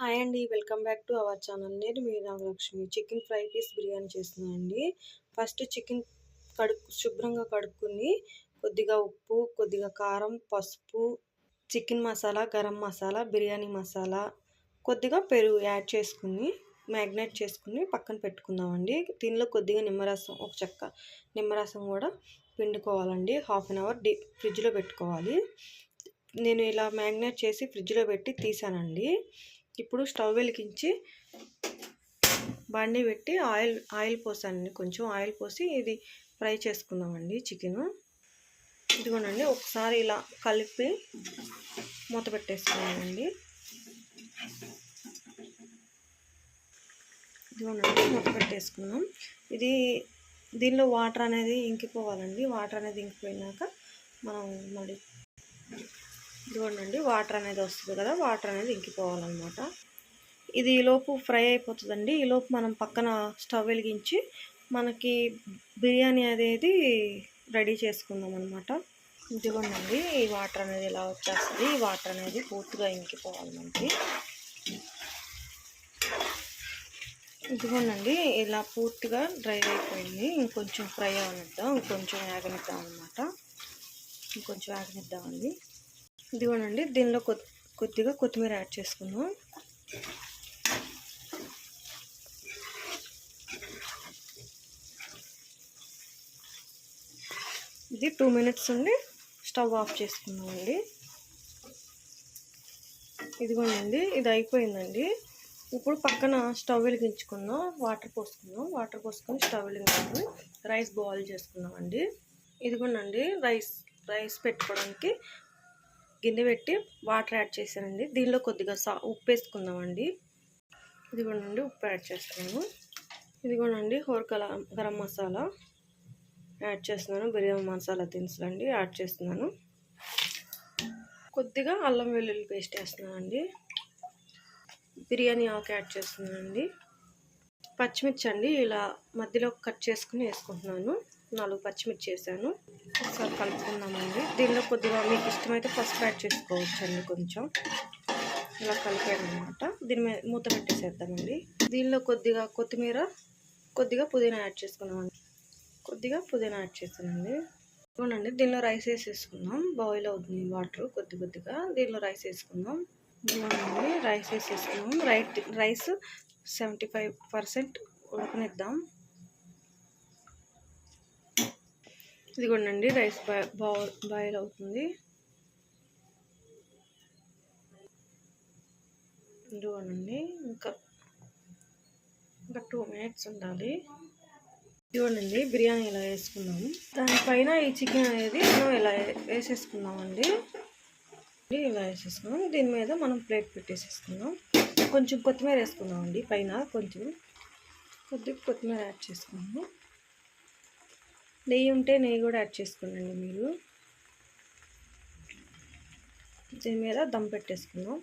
Hi అండి, welcome back to our channel. నేను మీ Nagalakshmi. Chicken fry piece biryani చేస్తున్నాను అండి. ఫస్ట్ చికెన్ శుభ్రంగా కడుక్కుని కొద్దిగా ఉప్పు, కొద్దిగా కారం, పసుపు, చికెన్ మసాలా, గరం మసాలా, బిర్యానీ మసాలా, కొద్దిగా పెరుగు యాడ్ చేసుకుని మ్యాగ్నేట్ చేసుకుని పక్కన పెట్టుకుందామండి. దీనిలో కొద్దిగా నిమ్మరసం, ఒక చెక్క నిమ్మరసం కూడా పిండుకోవాలండి. హాఫ్ అన్ అవర్ ఫ్రిడ్జ్లో పెట్టుకోవాలి. నేను ఇలా మ్యాగ్నేట్ చేసి ఫ్రిడ్జ్లో పెట్టి తీసానండి. ఇప్పుడు స్టవ్ వెలిగించి బాండీ పెట్టి ఆయిల్ పోసానండి. కొంచెం ఆయిల్ పోసి ఇది ఫ్రై చేసుకుందామండి చికెను. ఇదిగోనండి, ఒకసారి ఇలా కలిపి మూత పెట్టేసుకున్నామండి. ఇదిగోనండి, మూత పెట్టేసుకున్నాం. దీనిలో వాటర్ అనేది ఇంకిపోవాలండి. వాటర్ అనేది ఇంకిపోయినాక మనం మళ్ళీ ఇదిగోండి, వాటర్ అనేది వస్తుంది కదా, వాటర్ అనేది ఇంకిపోవాలన్నమాట. ఇది ఈలోపు ఫ్రై అయిపోతుందండి. ఈలోపు మనం పక్కన స్టవ్ వెలిగించి మనకి బిర్యానీ అనేది రెడీ చేసుకుందాం అనమాట. ఇదిగోండి, ఈ వాటర్ అనేది ఇలా వచ్చేస్తుంది. ఈ వాటర్ అనేది పూర్తిగా ఇంకిపోవాలి మనకి. ఇదిగోండి, ఇలా పూర్తిగా డ్రై అయిపోయింది. ఇంకొంచెం ఫ్రై అవనిద్దాం, ఇంకొంచెం యాగనిద్దాం అనమాట. ఇంకొంచెం యాగనిద్దామండి. ఇదిగోనండి, దీనిలో కొద్దిగా కొత్తిమీర యాడ్ చేసుకుందాం. ఇది 2 మినిట్స్ ఉండి స్టవ్ ఆఫ్ చేసుకుందామండి. ఇదిగోనండి, ఇది అయిపోయిందండి. ఇప్పుడు పక్కన స్టవ్ వెలిగించుకుందాం. వాటర్ పోసుకుందాం. వాటర్ పోసుకొని స్టవ్ వెలిగించుకొని రైస్ బాయిల్ చేసుకుందామండి. ఇదిగోనండి, రైస్ పెట్టుకోవడానికి గిన్నె పెట్టి వాటర్ యాడ్ చేశానండి. దీనిలో కొద్దిగా ఉప్పు వేసుకుందామండి. ఇదిగోనండి, ఉప్పు యాడ్ చేస్తున్నాను. ఇదిగోనండి, గరం మసాలా యాడ్ చేస్తున్నాను. బిర్యానీ మసాలా దినుసులండి యాడ్ చేస్తున్నాను. కొద్దిగా అల్లం వెల్లుల్లి పేస్ట్ వేస్తున్నానండి. బిర్యానీ ఆకు యాడ్ చేస్తున్నానండి. పచ్చిమిర్చి అండి ఇలా మధ్యలో కట్ చేసుకుని వేసుకుంటున్నాను. 4 పచ్చిమిర్చి వేసాను. ఒకసారి కలుపుకుందామండి. దీనిలో కొద్దిగా మీకు ఇష్టమైతే పసుపు యాడ్ చేసుకోవచ్చండి. కొంచెం ఇలా కలిపాను అనమాట. దీని మీద మూత పెట్టేసేద్దామండి. దీనిలో కొద్దిగా కొత్తిమీర, కొద్దిగా పుదీనా యాడ్ చేసుకున్నామండి. కొద్దిగా పుదీనా యాడ్ చేస్తానండి. అవునండి, దీనిలో రైస్ వేసేసుకుందాం. బాయిల్ అవుతుంది వాటర్ కొద్దిగా. దీనిలో రైస్ వేసుకుందాం. ఇదిగోనండి, రైస్ వేసేసుకున్నాం. రైస్ 75% ఉడకనిద్దాం. ఇదిగోండి, రైస్ బాయిల్ అవుతుంది. ఇదిగోనండి, ఇంకా 2 మినిట్స్ ఉండాలి. ఇదిగోనండి, బిర్యానీ ఇలా వేసుకున్నాము. దానిపైన ఈ చికెన్ అనేది మనం ఇలా వేసేసుకున్నామండి. ఇలా వేసేసుకున్నాం. దీని మీద మనం ప్లేట్ పెట్టేసేసుకున్నాం. కొంచెం కొత్తిమీర వేసుకున్నామండి. పైన కొద్దిగా కొత్తిమీర యాడ్ చేసుకున్నాము. నెయ్యి ఉంటే నెయ్యి కూడా యాడ్ చేసుకోండి మీరు. దీని మీద దమ్ పెట్టేసుకుందాం.